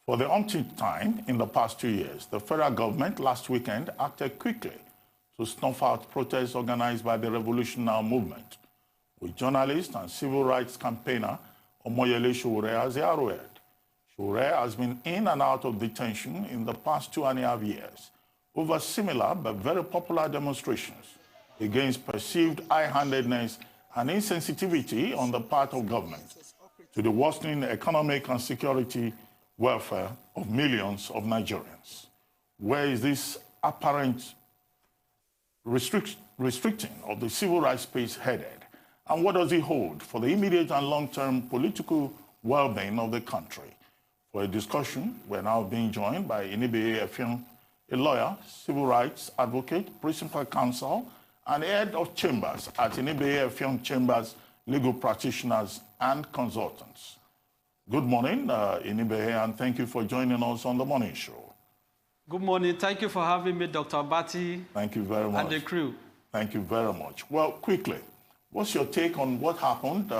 For the umpteenth time in the past 2 years, the federal government last weekend acted quickly to snuff out protests organized by the RevolutionNow movement, with journalist and civil rights campaigner Omoyele Sowore as the arrowhead. Sowore has been in and out of detention in the past 2.5 years over similar but very popular demonstrations against perceived high-handedness and insensitivity on the part of government to the worsening economic and security welfare of millions of Nigerians. Where is this apparent restricting of the civil rights space headed? And what does it hold for the immediate and long-term political well-being of the country? For a discussion, we're now being joined by Inibehe Effiong, a lawyer, civil rights advocate, principal counsel, and head of chambers at Inibehe Effiong Chambers, legal practitioners and consultants. Good morning, Inibehe, and thank you for joining us on the morning show. Good morning. Thank you for having me, Dr. Abati. Thank you very much. And the crew. Thank you very much. Well, quickly, what's your take on what happened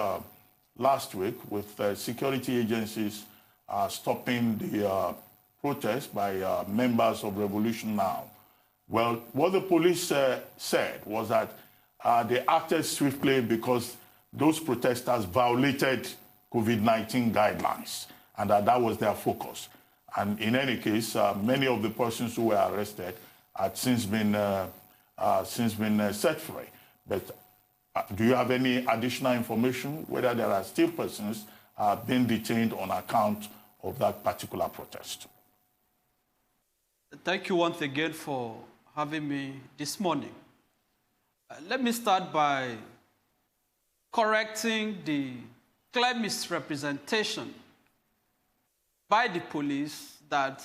last week with security agencies stopping the protest by members of RevolutionNow? Well, what the police said was that they acted swiftly because those protesters violated COVID-19 guidelines, and that was their focus. And in any case, many of the persons who were arrested had since been set free. But do you have any additional information whether there are still persons being detained on account of that particular protest? Thank you once again for having me this morning. Let me start by correcting the clear misrepresentation by the police that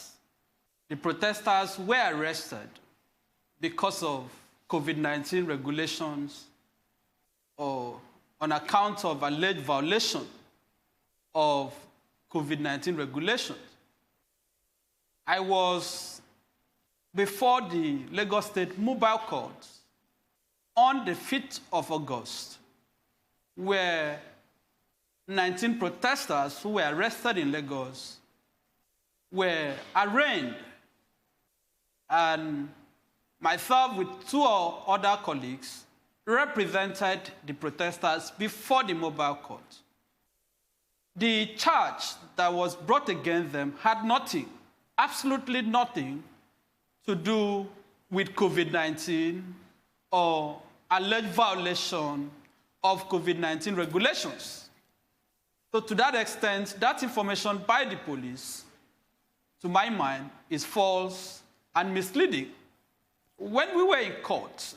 the protesters were arrested because of COVID-19 regulations or on account of alleged violation of COVID-19 regulations. I was before the Lagos State Mobile Court on the 5th of August, where 19 protesters who were arrested in Lagos were arraigned, and myself with two other colleagues represented the protesters before the mobile court. The charge that was brought against them had nothing, absolutely nothing, to do with COVID-19 or alleged violation of COVID-19 regulations. So to that extent, that information by the police, to my mind, is false and misleading. When we were in court,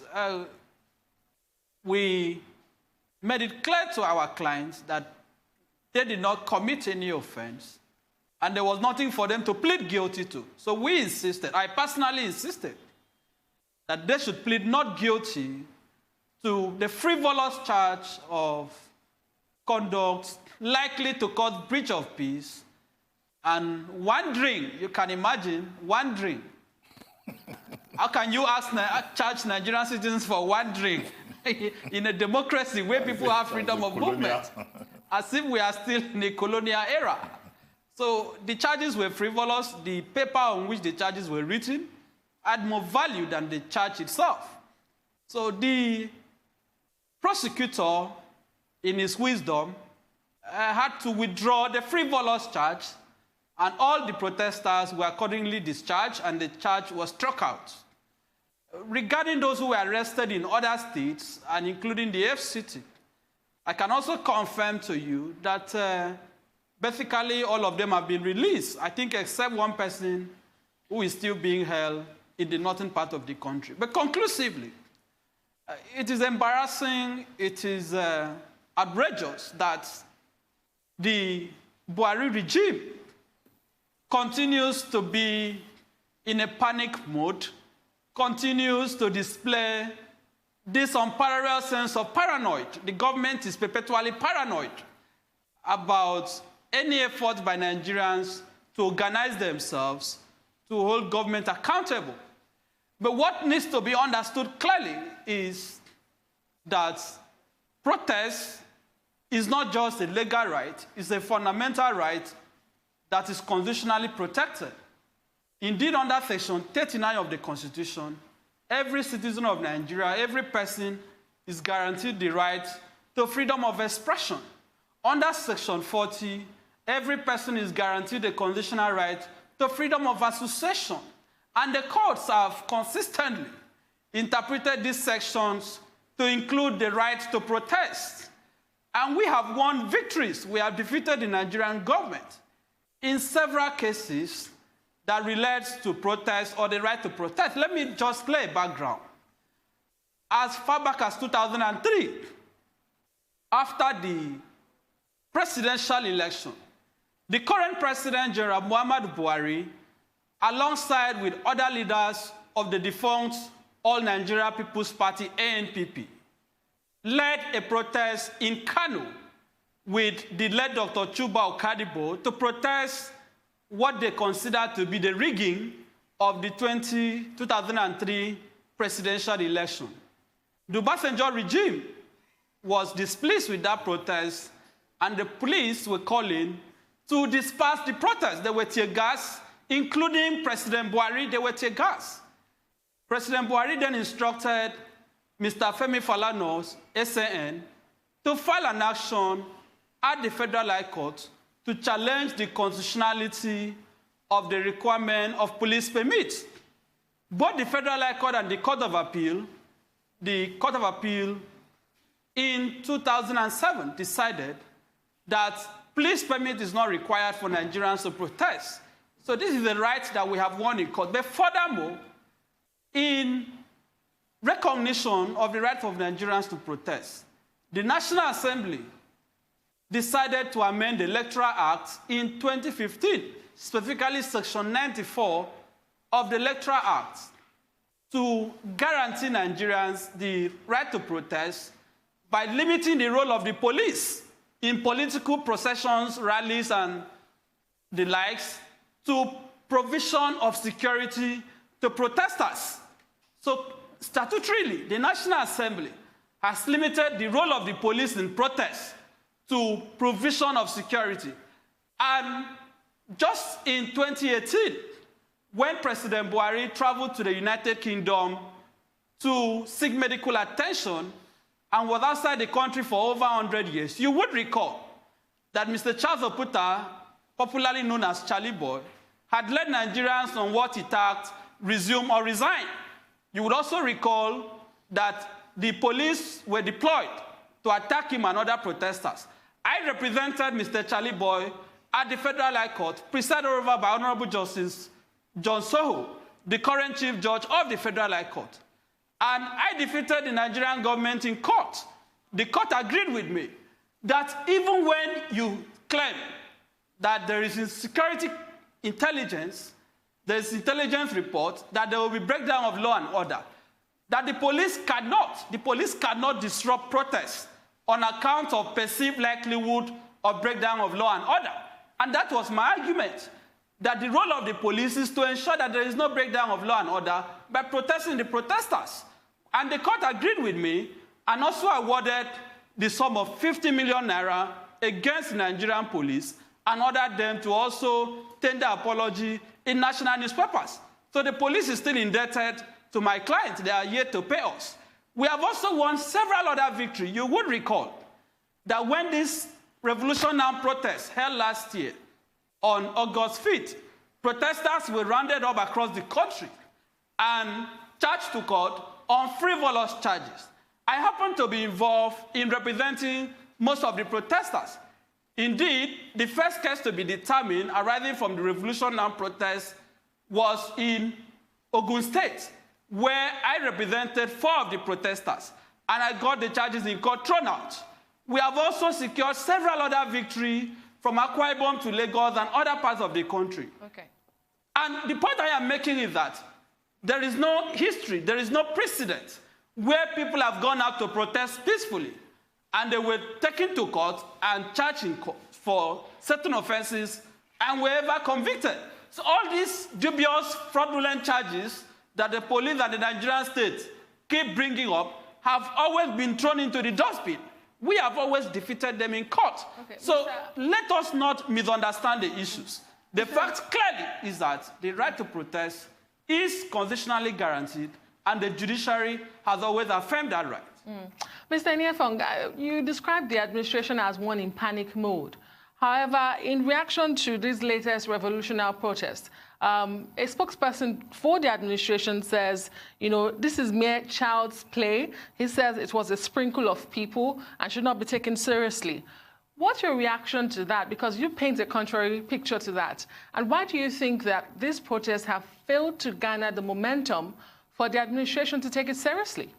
we made it clear to our clients that they did not commit any offense, and there was nothing for them to plead guilty to. So we insisted, I personally insisted, that they should plead not guilty to the frivolous charge of conduct likely to cause breach of peace, and one drink, you can imagine, one drink. How can you charge Nigerian citizens for one drink in a democracy where people have freedom of movement, as if we are still in a colonial era? So the charges were frivolous. The paper on which the charges were written had more value than the charge itself. So the prosecutor, in his wisdom, had to withdraw the frivolous charge, and all the protesters were accordingly discharged, and the charge was struck out. Regarding those who were arrested in other states, and including the FCT, I can also confirm to you that basically all of them have been released, I think except one person who is still being held in the northern part of the country. But conclusively, it is embarrassing, it is outrageous that the Buhari regime continues to be in a panic mode, continues to display this unparalleled sense of paranoid. The government is perpetually paranoid about any effort by Nigerians to organize themselves to hold government accountable. But what needs to be understood clearly is that protest is not just a legal right, it's a fundamental right that is constitutionally protected. Indeed, under Section 39 of the Constitution, every citizen of Nigeria, every person is guaranteed the right to freedom of expression. Under Section 40, every person is guaranteed the constitutional right to freedom of association. And the courts have consistently interpreted these sections to include the right to protest. And we have won victories. We have defeated the Nigerian government in several cases that relates to protest or the right to protest. Let me just lay a background. As far back as 2003, after the presidential election, the current president, General Muhammadu Buhari, alongside with other leaders of the defunct All Nigeria People's Party, ANPP, led a protest in Kano with the late Dr. Chuba Okadibo to protest what they consider to be the rigging of the 2003 presidential election. The Obasanjo regime was displeased with that protest, and the police were calling to disperse the protest. They were tear gas, including President Buhari, they were tear gas. President Buhari then instructed Mr. Femi Falana's SAN to file an action at the Federal High Court to challenge the constitutionality of the requirement of police permits. Both the Federal High Court and the Court of Appeal in 2007 decided that police permit is not required for Nigerians to protest. So this is the right that we have won in court. But furthermore, in recognition of the right of Nigerians to protest, the National Assembly decided to amend the Electoral Act in 2015, specifically Section 94 of the Electoral Act, to guarantee Nigerians the right to protest by limiting the role of the police in political processions, rallies, and the likes, to provision of security to protesters. So statutorily, the National Assembly has limited the role of the police in protest to provision of security. And just in 2018, when President Buhari traveled to the United Kingdom to seek medical attention and was outside the country for over 100 years, you would recall that Mr. Charles Oputa, popularly known as Charlie Boy, had led Nigerians on what he tagged resume or resign. You would also recall that the police were deployed to attack him and other protesters. I represented Mr. Charlie Boy at the Federal High Court, presided over by Honorable Justice John Soho, the current Chief Judge of the Federal High Court. And I defeated the Nigerian government in court. The court agreed with me that even when you claim that there is security intelligence, there is intelligence report that there will be breakdown of law and order, that the police cannot disrupt protests on account of perceived likelihood of breakdown of law and order. And that was my argument, that the role of the police is to ensure that there is no breakdown of law and order by protesting the protesters. And the court agreed with me and also awarded the sum of 50 million naira against the Nigerian police and ordered them to also tender apology in national newspapers. So the police is still indebted to my clients. They are yet to pay us. We have also won several other victories. You would recall that when this RevolutionNow protest held last year on August 5th, protesters were rounded up across the country and charged to court on frivolous charges. I happen to be involved in representing most of the protesters. Indeed, the first case to be determined arising from the RevolutionNow protest was in Ogun State, where I represented 4 of the protesters, and I got the charges in court thrown out. We have also secured several other victories from Akwa Ibom to Lagos and other parts of the country. Okay. And the point I am making is that there is no history, there is no precedent where people have gone out to protest peacefully and they were taken to court and charged in court for certain offenses and were ever convicted. So all these dubious, fraudulent charges that the police and the Nigerian state keep bringing up have always been thrown into the dustbin. We have always defeated them in court. Okay, so let us not misunderstand the issues. The fact clearly is that the right to protest is constitutionally guaranteed, and the judiciary has always affirmed that right. Mr. Inibehe Effiong, you described the administration as one in panic mode. However, in reaction to this latest RevolutionNow protest, a spokesperson for the administration says, this is mere child's play. He says it was a sprinkle of people and should not be taken seriously. What's your reaction to that? Because you paint a contrary picture to that. And why do you think that these protests have failed to garner the momentum for the administration to take it seriously?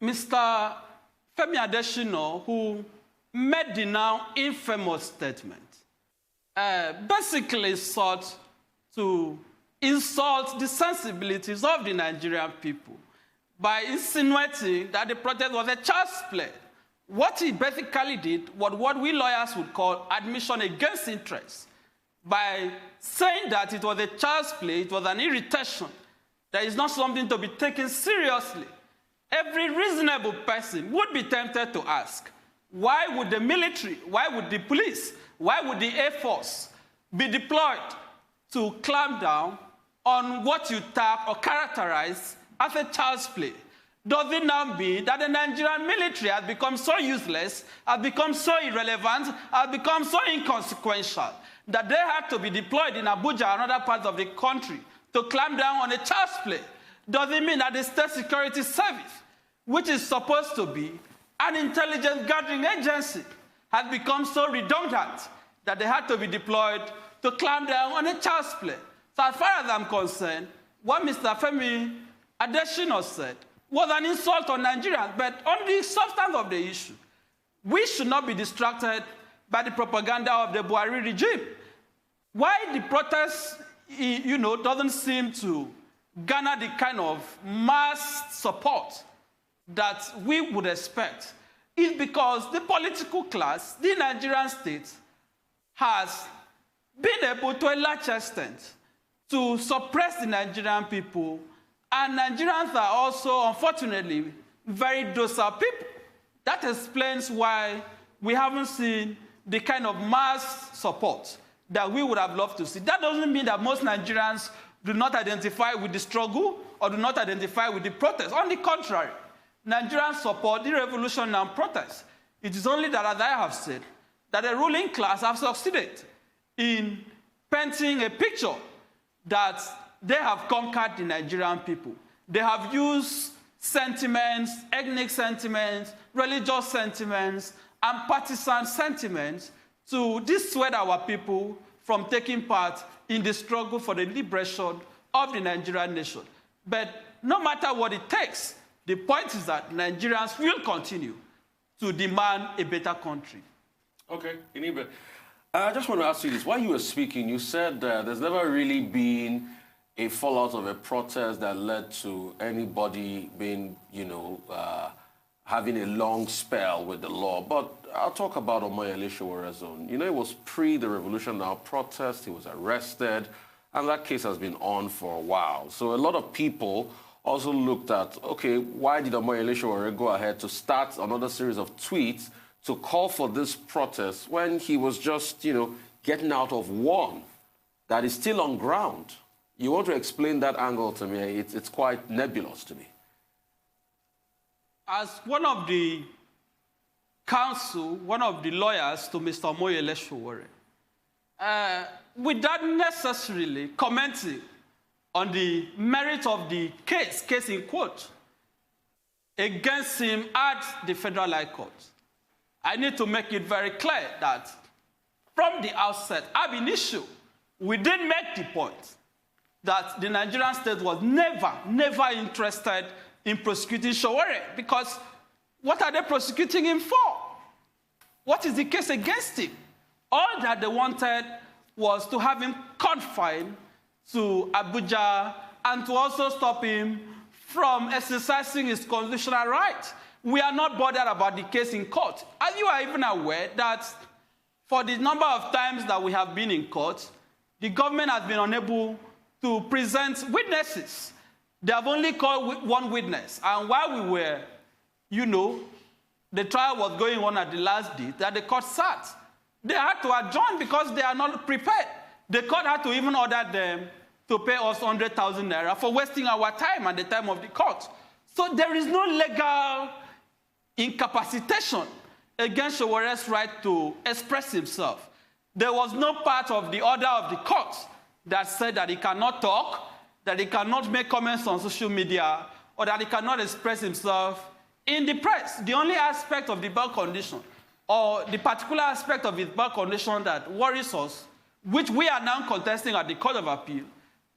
Mr. Femi Adesina, who made the now infamous statement, basically sought to insult the sensibilities of the Nigerian people by insinuating that the protest was a child's play. What he basically did was what we lawyers would call admission against interest, by saying that it was a child's play, it was an irritation, that is not something to be taken seriously. Every reasonable person would be tempted to ask, why would the military, why would the police, why would the Air Force be deployed to clamp down on what you tag or characterize as a child's play? Does it now mean that the Nigerian military has become so useless, has become so irrelevant, has become so inconsequential, that they had to be deployed in Abuja and other parts of the country to clamp down on a child's play? Does it mean that the State Security Service, which is supposed to be an intelligence gathering agency, has become so redundant that they had to be deployed to clamp down on a child's play? So as far as I'm concerned, what Mr. Femi Adesina said was an insult on Nigerians. But on the substance of the issue, we should not be distracted by the propaganda of the Buhari regime. Why the protests, doesn't seem to garner the kind of mass support that we would expect is because the political class, the Nigerian state, has been able to a large extent to suppress the Nigerian people, and Nigerians are also, unfortunately, very docile people. That explains why we haven't seen the kind of mass support that we would have loved to see. That doesn't mean that most Nigerians do not identify with the struggle or do not identify with the protest. On the contrary, Nigerians support the RevolutionNow protest. It is only that, as I have said, that the ruling class have succeeded in painting a picture that they have conquered the Nigerian people. They have used sentiments, ethnic sentiments, religious sentiments, and partisan sentiments to dissuade our people from taking part in the struggle for the liberation of the Nigerian nation. But no matter what it takes, the point is that Nigerians will continue to demand a better country. Okay, Inibehe, I just want to ask you this. While you were speaking, you said there's never really been a fallout of a protest that led to anybody being, having a long spell with the law. But I'll talk about Omoyele Showore's own. It was pre the RevolutionNow protest. He was arrested, and that case has been on for a while. So a lot of people also looked at, okay, why did Omoyele Showore go ahead to start another series of tweets to call for this protest when he was just, getting out of one that is still on ground? You want to explain that angle to me? It's quite nebulous to me. As one of the counsel, one of the lawyers to Mr. Omoyele Showore, without necessarily commenting on the merit of the case in quote, against him at the Federal High Court, I need to make it very clear that from the outset, ab initio, we did make the point that the Nigerian state was never interested in prosecuting Showore, because what are they prosecuting him for? What is the case against him? All that they wanted was to have him confined to Abuja and to also stop him from exercising his constitutional right. We are not bothered about the case in court. As you are even aware that for the number of times that we have been in court, the government has been unable to present witnesses. They have only called one witness. And while we were, the trial was going on at the last day that the court sat. They had to adjourn because they are not prepared. The court had to even order them to pay us 100,000 naira for wasting our time and the time of the court. So there is no legal incapacitation against Showore's right to express himself. There was no part of the order of the court that said that he cannot talk, that he cannot make comments on social media, or that he cannot express himself in the press. The only aspect of the bail condition, or the particular aspect of his bail condition that worries us, which we are now contesting at the Court of Appeal,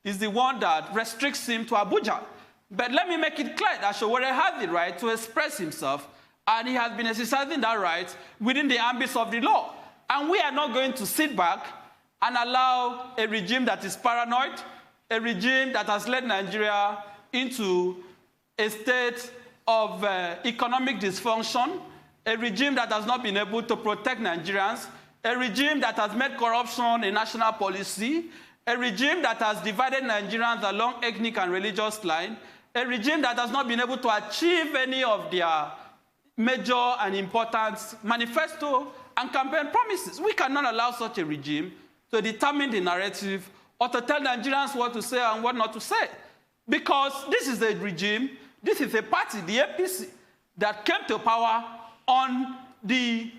is the one that restricts him to Abuja. But let me make it clear that Showore has the right to express himself, and he has been exercising that right within the ambits of the law. And we are not going to sit back and allow a regime that is paranoid, a regime that has led Nigeria into a state of economic dysfunction, a regime that has not been able to protect Nigerians, a regime that has made corruption a national policy, a regime that has divided Nigerians along ethnic and religious lines, a regime that has not been able to achieve any of their major and important manifesto and campaign promises. We cannot allow such a regime to determine the narrative or to tell Nigerians what to say and what not to say. Because this is a regime, this is a party, the APC, that came to power on the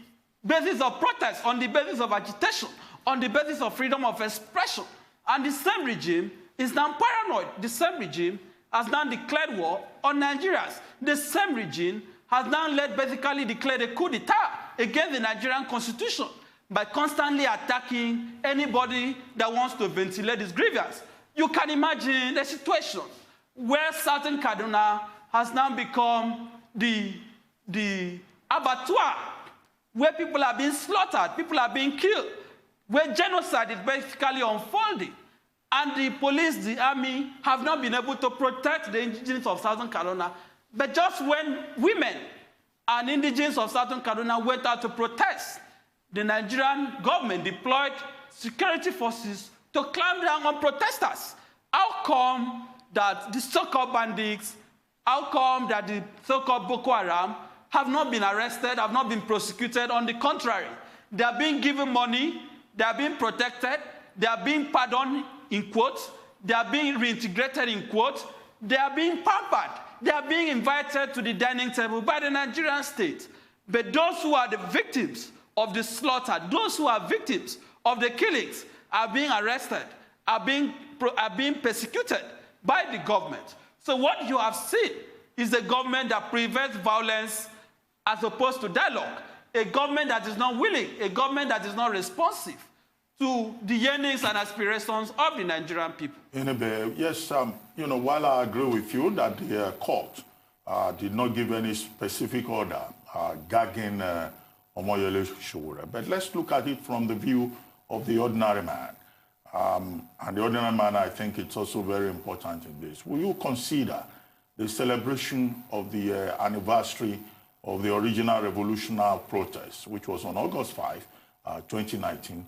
basis of protest, on the basis of agitation, on the basis of freedom of expression. And the same regime is now paranoid. The same regime has now declared war on Nigerians. The same regime has now basically declared a coup d'etat against the Nigerian constitution by constantly attacking anybody that wants to ventilate his grievance. You can imagine a situation where Southern Kaduna has now become the abattoir, where people are being slaughtered, people are being killed, where genocide is basically unfolding. And the police, the army, have not been able to protect the indigenous of Southern Kaduna. But just when women and indigenous of Southern Kaduna went out to protest, the Nigerian government deployed security forces to clamp down on protesters. How come that the so-called bandits, how come that the so-called Boko Haram have not been arrested, have not been prosecuted? On the contrary, they are being given money, they are being protected, they are being pardoned, in quotes, they are being reintegrated, in quotes, they are being pampered, they are being invited to the dining table by the Nigerian state. But those who are the victims of the slaughter, those who are victims of the killings, are being arrested, are being persecuted by the government. So what you have seen is a government that prevents violence as opposed to dialogue, a government that is not willing, a government that is not responsive to the yearnings and aspirations of the Nigerian people. Inibehe, yes, while I agree with you that the court did not give any specific order gagging Omoyele Sowore, but let's look at it from the view of the ordinary man. And the ordinary man, I think it's also very important in this. Will you consider the celebration of the anniversary of the original RevolutionNow protest, which was on August 5, 2019,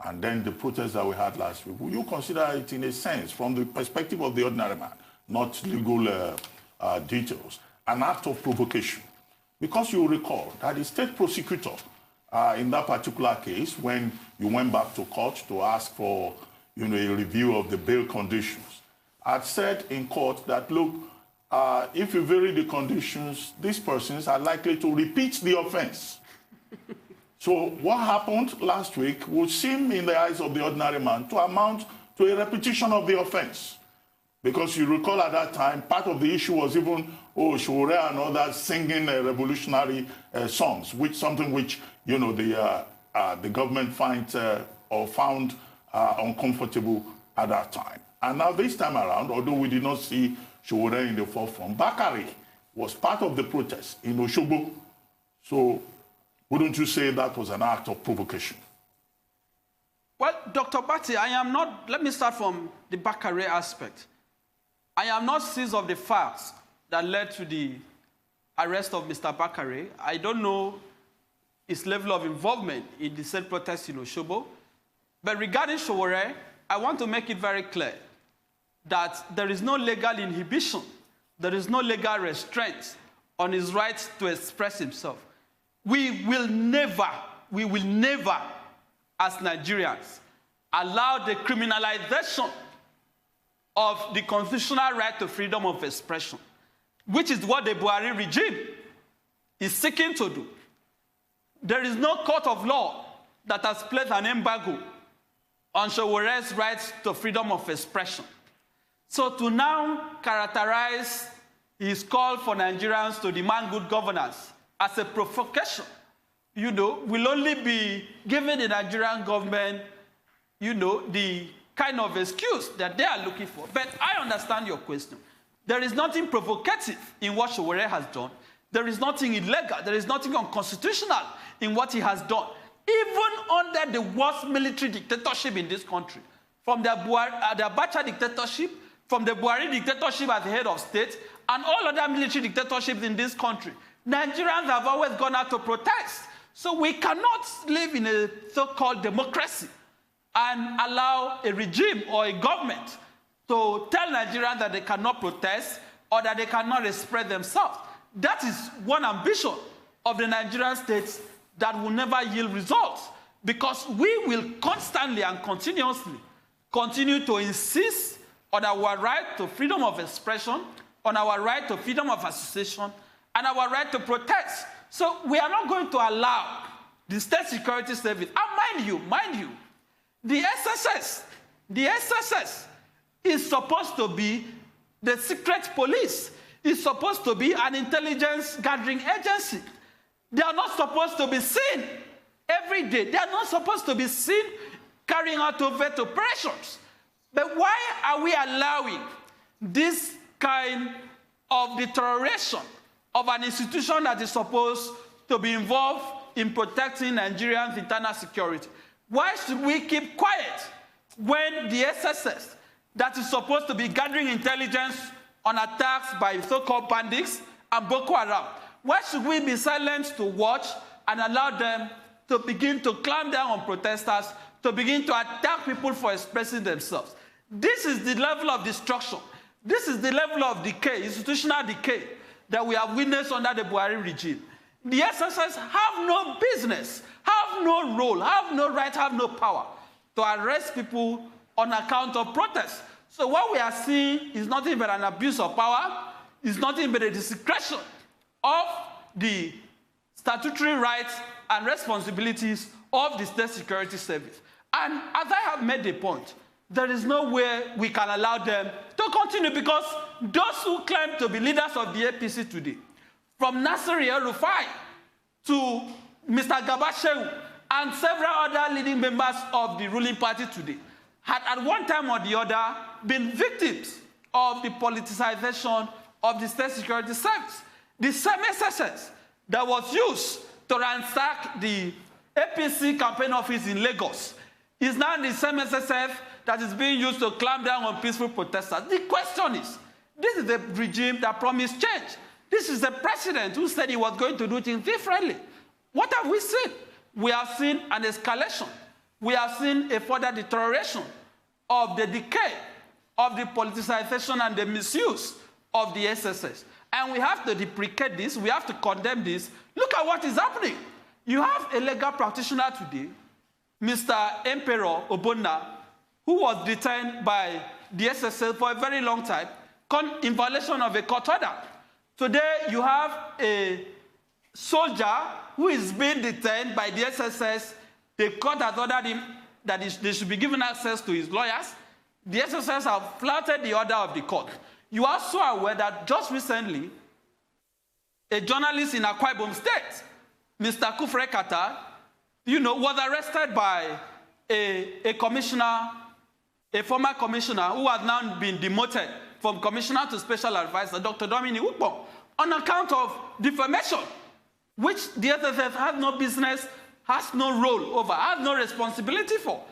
and then the protest that we had last week? Will you consider it, in a sense, from the perspective of the ordinary man, not legal details, an act of provocation? Because you recall that the state prosecutor, in that particular case, when you went back to court to ask for a review of the bail conditions, had said in court that, look, if you vary the conditions, these persons are likely to repeat the offense. So what happened last week would seem, in the eyes of the ordinary man, to amount to a repetition of the offense. Because you recall at that time, part of the issue was even, Sowore and others singing revolutionary songs, something which, the government finds or found uncomfortable at that time. And now this time around, although we did not see Sowore in the forefront, Bakare was part of the protest in Osogbo. So wouldn't you say that was an act of provocation? Well, Dr. Bati, let me start from the Bakare aspect. I am not seized of the facts that led to the arrest of Mr. Bakare. I don't know his level of involvement in the said protest in Osogbo. But regarding Sowore, I want to make it very clear that there is no legal inhibition, there is no legal restraint on his right to express himself. We will never as Nigerians, allow the criminalization of the constitutional right to freedom of expression, which is what the Buhari regime is seeking to do. There is no court of law that has placed an embargo on Showore's rights to freedom of expression. So to now characterize his call for Nigerians to demand good governance as a provocation, will only be giving the Nigerian government, the kind of excuse that they are looking for. But I understand your question. There is nothing provocative in what Showore has done. There is nothing illegal. There is nothing unconstitutional in what he has done. Even under the worst military dictatorship in this country, from the Abacha dictatorship, from the Buhari dictatorship as the head of state, and all other military dictatorships in this country, Nigerians have always gone out to protest. So we cannot live in a so-called democracy and allow a regime or a government to tell Nigerians that they cannot protest or that they cannot express themselves. That is one ambition of the Nigerian state that will never yield results, because we will constantly and continuously continue to insist on our right to freedom of expression, on our right to freedom of association, and our right to protest. So we are not going to allow the State Security Service, and mind you, the SSS is supposed to be the secret police. It's supposed to be an intelligence gathering agency. They are not supposed to be seen every day. They are not supposed to be seen carrying out overt operations. But why are we allowing this kind of deterioration of an institution that is supposed to be involved in protecting Nigerians' internal security? Why should we keep quiet when the SSS that is supposed to be gathering intelligence on attacks by so-called bandits and Boko Haram, why should we be silent to watch and allow them to begin to clamp down on protesters, to begin to attack people for expressing themselves? This is the level of destruction. This is the level of decay, institutional decay, that we have witnessed under the Buhari regime. The SSS have no business, have no role, have no right, have no power to arrest people on account of protests. So what we are seeing is nothing but an abuse of power, is nothing but a discretion of the statutory rights and responsibilities of the State Security Service. And as I have made the point, there is no way we can allow them to continue, because those who claim to be leaders of the APC today, from Nasir El-Rufai to Mr. Gabashew and several other leading members of the ruling party today, had at one time or the other been victims of the politicization of the State Security Service. The same SSS that was used to ransack the APC campaign office in Lagos is now the same SSF that is being used to clamp down on peaceful protesters. The question is, this is the regime that promised change. This is the president who said he was going to do things differently. What have we seen? We have seen an escalation. We have seen a further deterioration of the decay of the politicization and the misuse of the SSS. And we have to deprecate this. We have to condemn this. Look at what is happening. You have a legal practitioner today, Mr. Emperor Obonna, who was detained by the SSS for a very long time in violation of a court order. Today, you have a soldier who is being detained by the SSS. The court has ordered him that they should be given access to his lawyers. The SSS have flouted the order of the court. You are so aware that just recently, a journalist in Akwa Ibom State, Mr. Kufre Kata, was arrested by a commissioner, a former commissioner who has now been demoted from commissioner to special advisor, Dr. Dominic Ukpo, on account of defamation, which the SSS has no business, has no role over, has no responsibility for.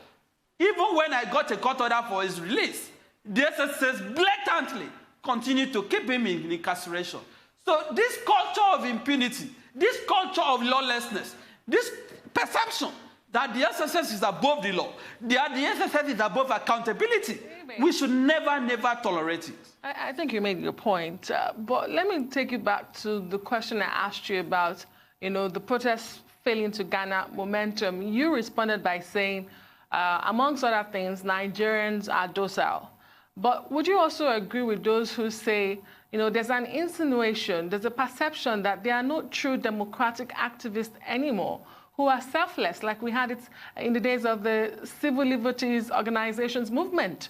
Even when I got a court order for his release, the SSS blatantly continued to keep him in incarceration. So this culture of impunity, this culture of lawlessness, this perception that the SSS is above the law, that the SSS is above accountability, we should never, never tolerate it. I think you made your point, but let me take you back to the question I asked you about the protests failing to garner momentum, you responded by saying, amongst other things, Nigerians are docile. But would you also agree with those who say, there's an insinuation, there's a perception that they are not true democratic activists anymore, who are selfless, like we had it in the days of the civil liberties organizations movement,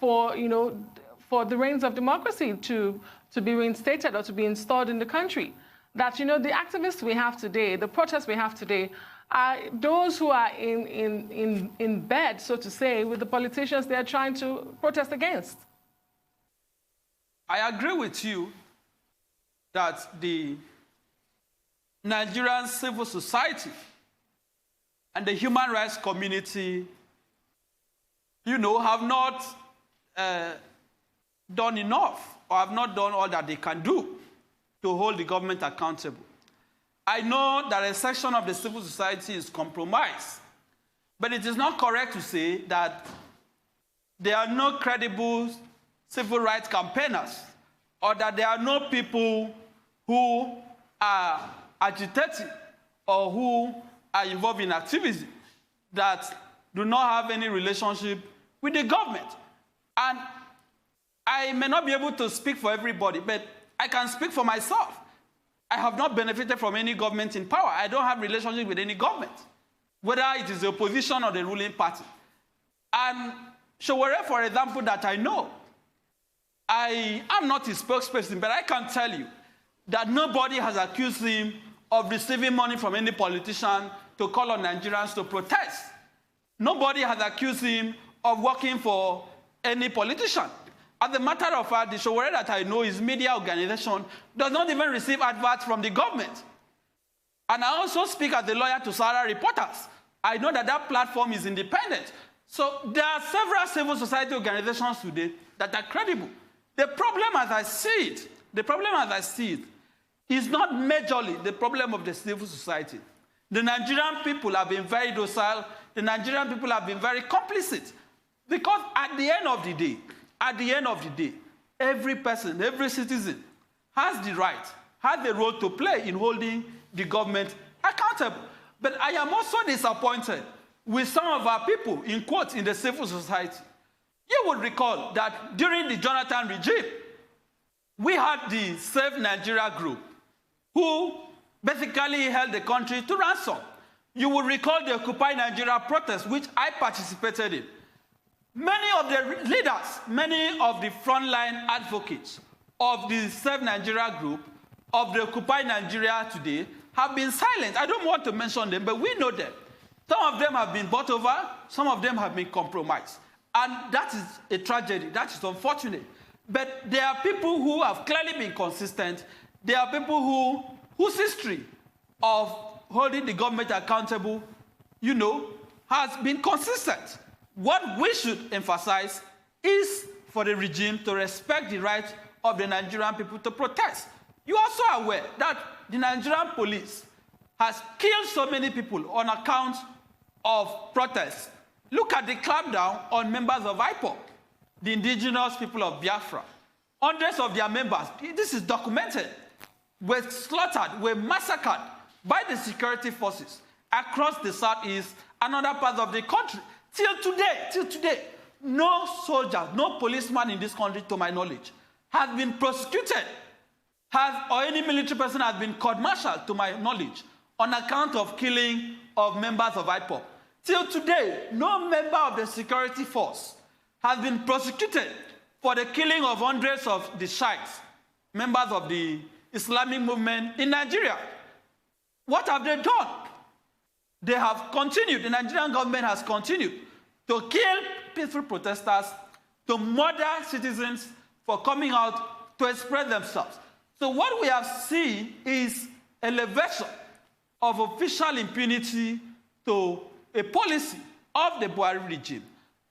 for the reins of democracy to be reinstated or to be installed in the country? That, the activists we have today, the protests we have today, are those who are in bed, so to say, with the politicians they are trying to protest against. I agree with you that the Nigerian civil society and the human rights community, have not done enough or have not done all that they can do to hold the government accountable. I know that a section of the civil society is compromised, but it is not correct to say that there are no credible civil rights campaigners or that there are no people who are agitating or who are involved in activism that do not have any relationship with the government. And I may not be able to speak for everybody, but I can speak for myself. I have not benefited from any government in power. I don't have relationship with any government, whether it is the opposition or the ruling party. And Sowore, for example, that I know, I am not his spokesperson, but I can tell you that nobody has accused him of receiving money from any politician to call on Nigerians to protest. Nobody has accused him of working for any politician. As a matter of fact, the Sowore that I know, his media organization, does not even receive adverts from the government. And I also speak as a lawyer to Sahara reporters. I know that that platform is independent. So there are several civil society organizations today that are credible. The problem as I see it, is not majorly the problem of the civil society. The Nigerian people have been very docile. The Nigerian people have been very complicit. Because at the end of the day, every person, every citizen has the right, has the role to play in holding the government accountable. But I am also disappointed with some of our people, in quotes, in the civil society. You would recall that during the Jonathan regime, we had the Save Nigeria group, who basically held the country to ransom. You will recall the Occupy Nigeria protest, which I participated in. Many of the leaders, many of the frontline advocates of the Save Nigeria group, of the Occupy Nigeria today, have been silent. I don't want to mention them, but we know them. Some of them have been bought over, some of them have been compromised. And that is a tragedy, that is unfortunate. But there are people who have clearly been consistent. There are people whose history of holding the government accountable, has been consistent. What we should emphasize is for the regime to respect the right of the Nigerian people to protest. You are also aware that the Nigerian police has killed so many people on account of protests. Look at the clampdown on members of IPOB, the indigenous people of Biafra. Hundreds of their members, this is documented, were slaughtered, were massacred by the security forces across the southeast and other parts of the country. Till today, no soldier, no policeman in this country, to my knowledge, has been prosecuted, or any military person has been court-martialed, to my knowledge, on account of killing of members of IPOB. Till today, no member of the security force has been prosecuted for the killing of hundreds of the sheikhs, members of the Islamic movement in Nigeria. What have they done? They have continued, the Nigerian government has continued to kill peaceful protesters, to murder citizens for coming out to express themselves. So what we have seen is elevation of official impunity to a policy of the Buhari regime.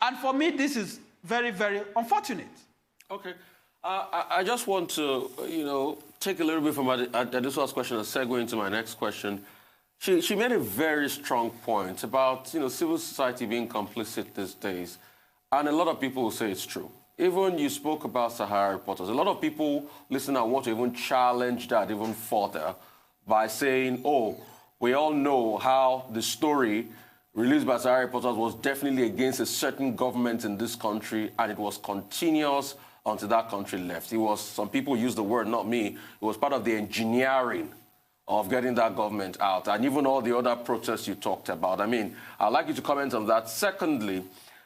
And for me, this is very, very unfortunate. Okay. I just want to, take a little bit from Adeswa's question and segue into my next question. She made a very strong point about, civil society being complicit these days. And a lot of people will say it's true. Even you spoke about Sahara reporters. A lot of people listening and want to even challenge that even further. by saying, oh, we all know how the story released by Sahara reporters was definitely against a certain government in this country, and it was continuous until that country left. It was, some people use the word, not me, it was part of the engineering of getting that government out, and even all the other protests you talked about. I mean, I'd like you to comment on that. Secondly,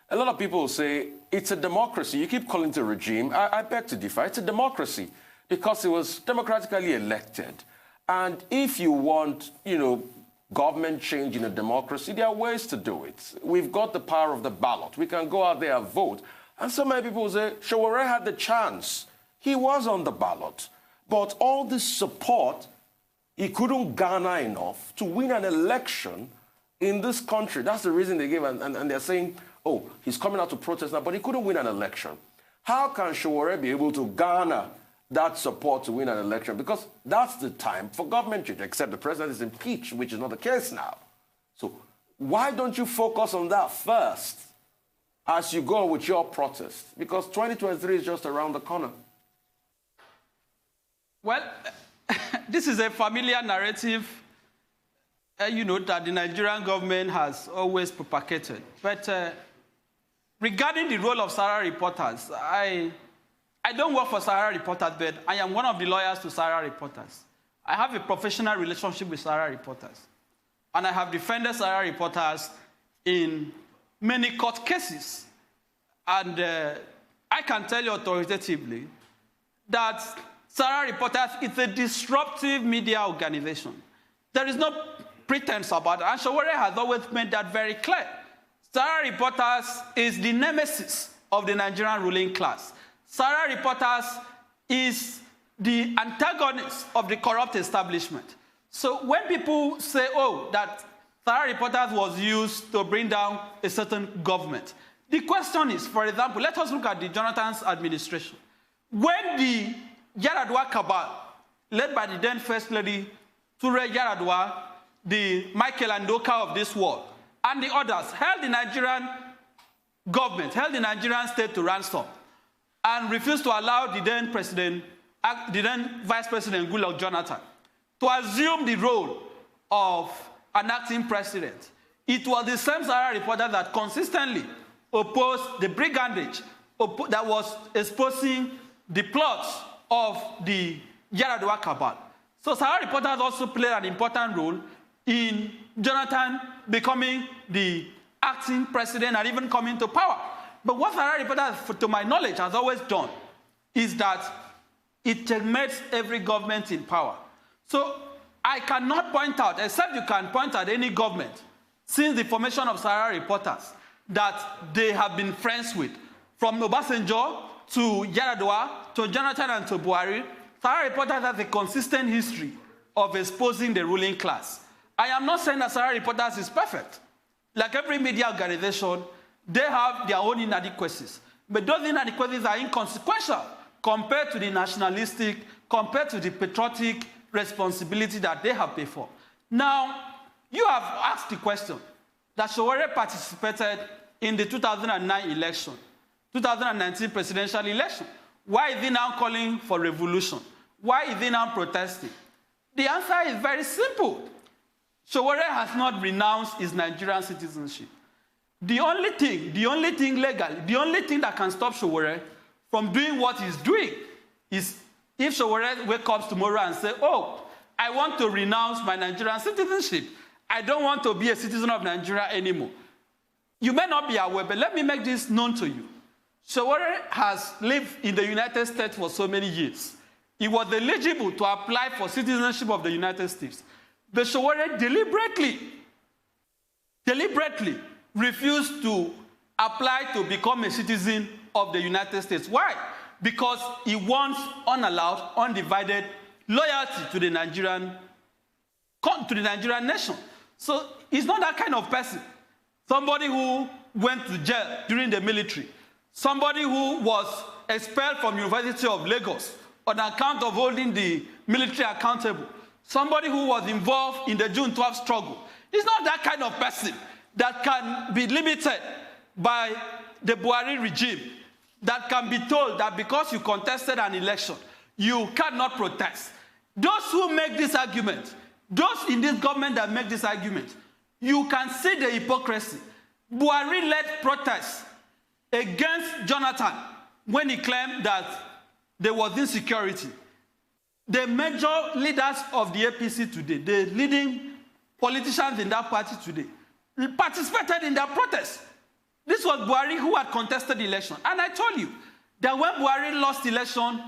a lot of people say it's a democracy. You keep calling it a regime. I beg to differ. It's a democracy because it was democratically elected. And if you want, government change in a democracy, there are ways to do it. We've got the power of the ballot. We can go out there and vote. And so many people say, Sowore had the chance. He was on the ballot. But all this support, he couldn't garner enough to win an election in this country. That's the reason they gave, and they're saying, oh, he's coming out to protest now, but he couldn't win an election. How can Sowore be able to garner that support to win an election? Because that's the time for government change, except the president is impeached, which is not the case now. So why don't you focus on that first as you go with your protest? Because 2023 is just around the corner. Well, this is a familiar narrative, that the Nigerian government has always propagated. But regarding the role of Sahara reporters, I don't work for Sahara reporters, but I am one of the lawyers to Sahara reporters. I have a professional relationship with Sahara reporters. And I have defended Sahara reporters in many court cases. And I can tell you authoritatively that Sahara reporters is a disruptive media organization. There is no pretense about it. And Sowore has always made that very clear. Sahara reporters is the nemesis of the Nigerian ruling class. Sahara reporters is the antagonist of the corrupt establishment. So when people say, oh, that Sahara reporters was used to bring down a certain government, the question is, for example, let us look at the Jonathan's administration. When the Yaradua cabal, led by the then First Lady Ture Yaradua, the Michael Andoka of this world, and the others, held the Nigerian government, held the Nigerian state to ransom, and refused to allow the then Vice President Goodluck Jonathan to assume the role of an acting president. It was the same Sahara reporter that consistently opposed the brigandage that was exposing the plots of the Yaradua cabal. So Sahara reporters also played an important role in Jonathan becoming the acting president and even coming to power. But what Sahara reporters, to my knowledge, has always done is that it checkmates every government in power. So I cannot point out, except you can point at any government, since the formation of Sahara reporters, that they have been friends with. From Obasanjo to Yaradua to Jonathan and to Buhari, Sahara reporters have a consistent history of exposing the ruling class. I am not saying that Sahara reporters is perfect. Like every media organization, they have their own inadequacies. But those inadequacies are inconsequential compared to the nationalistic, compared to the patriotic responsibility that they have paid for. Now, you have asked the question that Sowore participated in the 2009 election, 2019 presidential election. Why is he now calling for revolution? Why is he now protesting? The answer is very simple. Sowore has not renounced his Nigerian citizenship. The only thing legal, the only thing that can stop Sowore from doing what he's doing is if Sowore wakes up tomorrow and says, oh, I want to renounce my Nigerian citizenship. I don't want to be a citizen of Nigeria anymore. You may not be aware, but let me make this known to you. Sowore has lived in the United States for so many years. He was eligible to apply for citizenship of the United States. But Sowore deliberately refused to apply to become a citizen of the United States. Why? Because he wants unallowed, undivided loyalty to the Nigerian nation. So he's not that kind of person. Somebody who went to jail during the military. Somebody who was expelled from University of Lagos on account of holding the military accountable. Somebody who was involved in the June 12th struggle. He's not that kind of person that can be limited by the Buhari regime, that can be told that because you contested an election, you cannot protest. Those who make this argument, those in this government that make this argument, you can see the hypocrisy. Buhari led protests against Jonathan when he claimed that there was insecurity. The major leaders of the APC today, the leading politicians in that party today, participated in that protest. This was Buhari who had contested the election. And I told you that when Buhari lost the election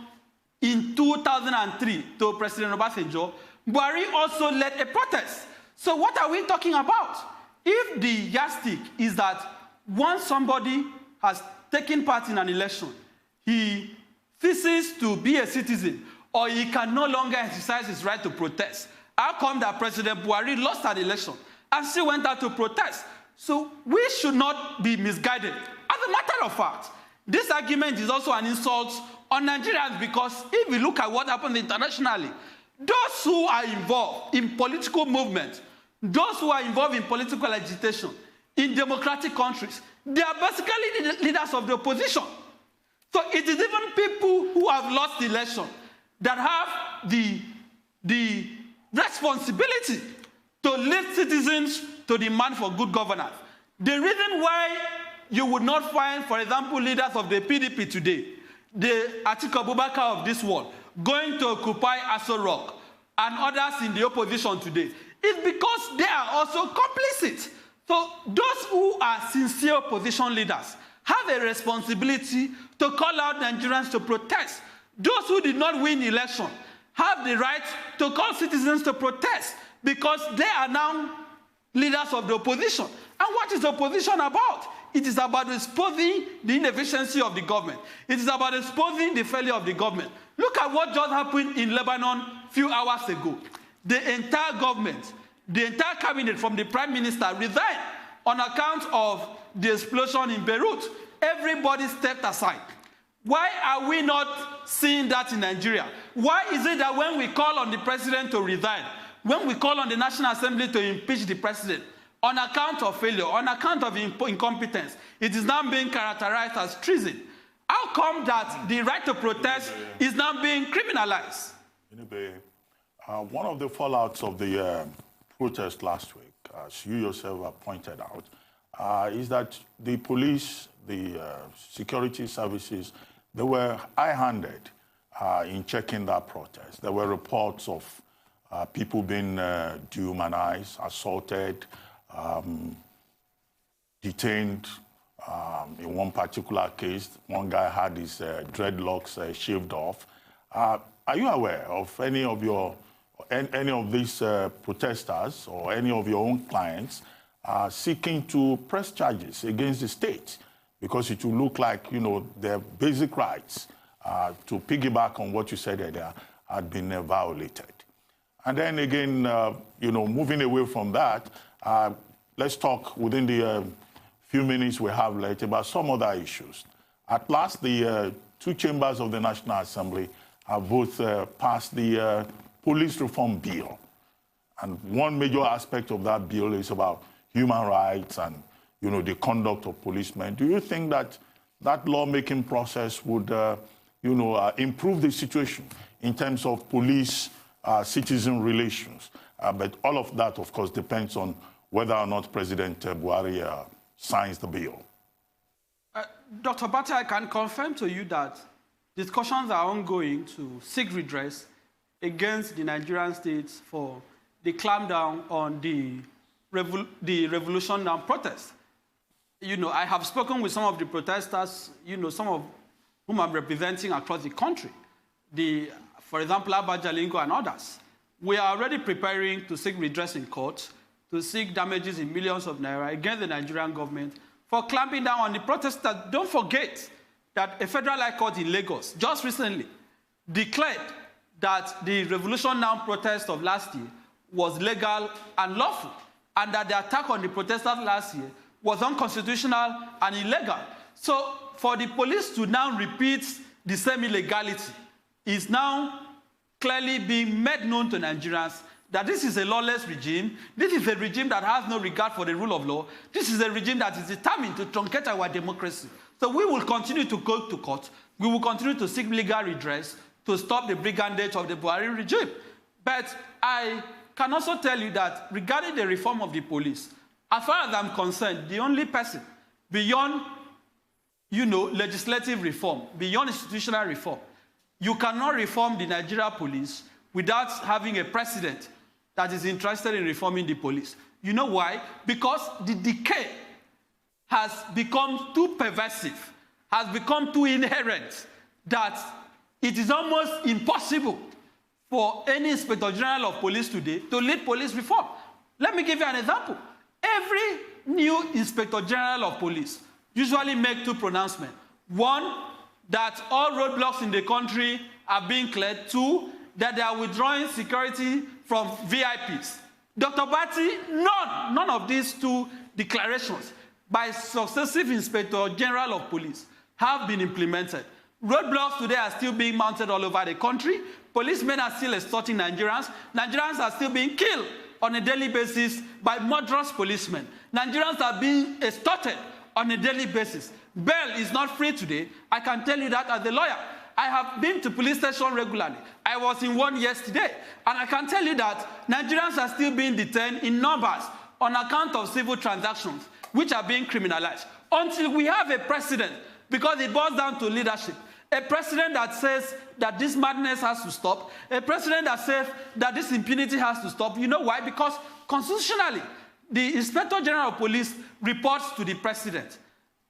in 2003 to President Obasanjo, Buhari also led a protest. So what are we talking about? If the yardstick is that once somebody has taken part in an election, he ceases to be a citizen, or he can no longer exercise his right to protest. How come that President Buhari lost that election and still went out to protest? So we should not be misguided. As a matter of fact, this argument is also an insult on Nigerians, because if we look at what happened internationally, those who are involved in political movement, those who are involved in political agitation in democratic countries, they are basically leaders of the opposition. So it is even people who have lost the election that have the responsibility to lead citizens to demand for good governance. The reason why you would not find, for example, leaders of the PDP today, the Atiku Abubakar of this world, going to occupy Aso Rock and others in the opposition today, is because they are also complicit. So those who are sincere opposition leaders have a responsibility to call out Nigerians to protest. Those who did not win the election have the right to call citizens to protest, because they are now leaders of the opposition. And what is opposition about? It is about exposing the inefficiency of the government. It is about exposing the failure of the government. Look at what just happened in Lebanon a few hours ago. The entire government, the entire cabinet from the prime minister resigned on account of the explosion in Beirut. Everybody stepped aside. Why are we not seeing that in Nigeria? Why is it that when we call on the president to resign, when we call on the National Assembly to impeach the president, on account of failure, on account of incompetence, it is now being characterized as treason? How come that the right to protest is now being criminalized? One of the fallouts of the protest last week, as you yourself have pointed out, is that the police, the security services, they were high-handed in checking that protest. There were reports of people being dehumanized, assaulted, detained. In one particular case, one guy had his dreadlocks shaved off. Are you aware of any of these protesters or any of your own clients seeking to press charges against the state? Because it will look like, their basic rights, to piggyback on what you said earlier, had been violated. And then again, moving away from that, let's talk within the few minutes we have left about some other issues. At last, the two chambers of the National Assembly have both passed the police reform bill. And one major aspect of that bill is about human rights and the conduct of policemen. Do you think that that lawmaking process would, improve the situation in terms of police-citizen relations? But all of that, of course, depends on whether or not President Buhari signs the bill. Dr. Bata, I can confirm to you that discussions are ongoing to seek redress against the Nigerian states for the clampdown on the RevolutionNow protest. I have spoken with some of the protesters, some of whom I'm representing across the country. For example, Abba Jalingo and others. We are already preparing to seek redress in court, to seek damages in millions of naira against the Nigerian government for clamping down on the protesters. Don't forget that a federal high court in Lagos just recently declared that the RevolutionNow protest of last year was legal and lawful, and that the attack on the protesters last year was unconstitutional and illegal. So for the police to now repeat the same illegality is now clearly being made known to Nigerians that this is a lawless regime. This is a regime that has no regard for the rule of law. This is a regime that is determined to truncate our democracy. So we will continue to go to court. We will continue to seek legal redress to stop the brigandage of the Buhari regime. But I can also tell you that regarding the reform of the police, as far as I'm concerned, the only person beyond, legislative reform, beyond institutional reform, you cannot reform the Nigeria police without having a president that is interested in reforming the police. You know why? Because the decay has become too pervasive, has become too inherent, that it is almost impossible for any Inspector General of Police today to lead police reform. Let me give you an example. Every new Inspector General of Police usually make two pronouncements. One, that all roadblocks in the country are being cleared. Two, that they are withdrawing security from VIPs. Dr. Bati, none of these two declarations by successive Inspector General of Police have been implemented. Roadblocks today are still being mounted all over the country. Policemen are still extorting Nigerians. Nigerians are still being killed on a daily basis by murderous policemen. Nigerians are being extorted on a daily basis. Bail is not free today. I can tell you that as a lawyer. I have been to police station regularly. I was in one yesterday. And I can tell you that Nigerians are still being detained in numbers on account of civil transactions, which are being criminalized. Until we have a president, because it boils down to leadership, a president that says that this madness has to stop, a president that says that this impunity has to stop. You know why? Because constitutionally, the Inspector General of Police reports to the president.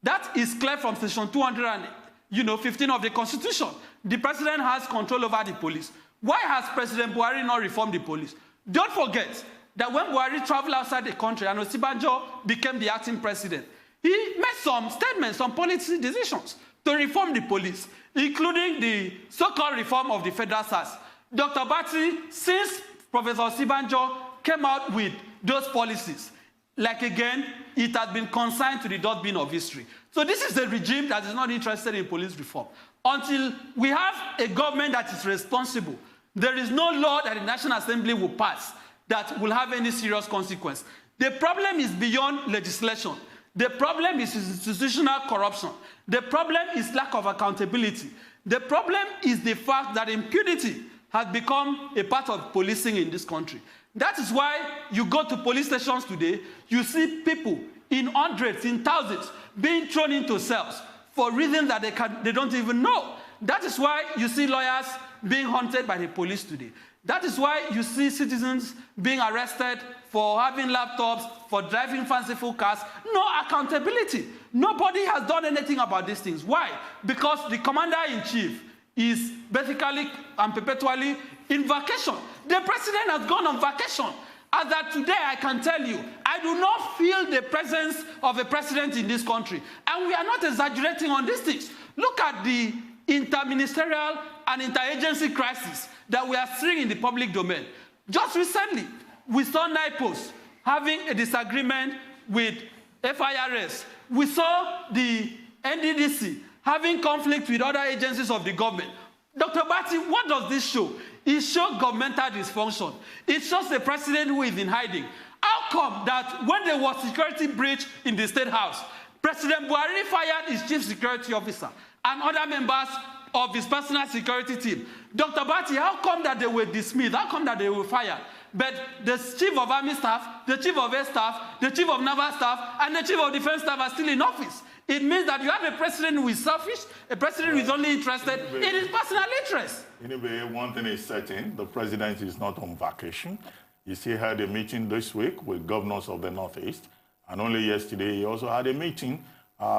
That is clear from section 215 of the Constitution. The president has control over the police. Why has President Buhari not reformed the police? Don't forget that when Buhari traveled outside the country and Osibanjo became the acting president, he made some statements, some policy decisions to reform the police, including the so-called reform of the federal SARS. Dr. Bati, since Professor Osibanjo came out with those policies, like again, it has been consigned to the dustbin of history. So this is a regime that is not interested in police reform. Until we have a government that is responsible, there is no law that the National Assembly will pass that will have any serious consequence. The problem is beyond legislation. The problem is institutional corruption. The problem is lack of accountability. The problem is the fact that impunity has become a part of policing in this country. That is why you go to police stations today, you see people in hundreds, in thousands, being thrown into cells for reasons that they don't even know. That is why you see lawyers being hunted by the police today. That is why you see citizens being arrested for having laptops, for driving fanciful cars. No accountability. Nobody has done anything about these things. Why? Because the commander-in-chief is basically and perpetually in vacation. The president has gone on vacation. As that today, I can tell you, I do not feel the presence of a president in this country. And we are not exaggerating on these things. Look at the interministerial and interagency crisis that we are seeing in the public domain. Just recently, we saw NIPOS having a disagreement with FIRS. We saw the NDDC having conflict with other agencies of the government. Dr. Bati, what does this show? It shows governmental dysfunction. It shows the president who is in hiding. How come that when there was security breach in the State House, President Buhari fired his chief security officer and other members of his personal security team? Dr. Bati, how come that they were dismissed? How come that they were fired? But the chief of army staff, the chief of air staff, the chief of naval staff, and the chief of defense staff are still in office. It means that you have a president who is selfish, a president who is only interested in his personal interest. Anyway, one thing is certain, the president is not on vacation. He still had a meeting this week with governors of the Northeast. And only yesterday, he also had a meeting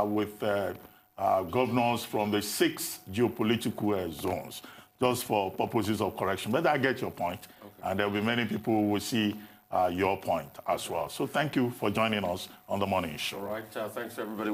with governors from the 6 geopolitical zones, just for purposes of correction. But I get your point. Okay. And there will be many people who will see your point as well. So thank you for joining us on The Morning Show. All right. Thanks, everybody.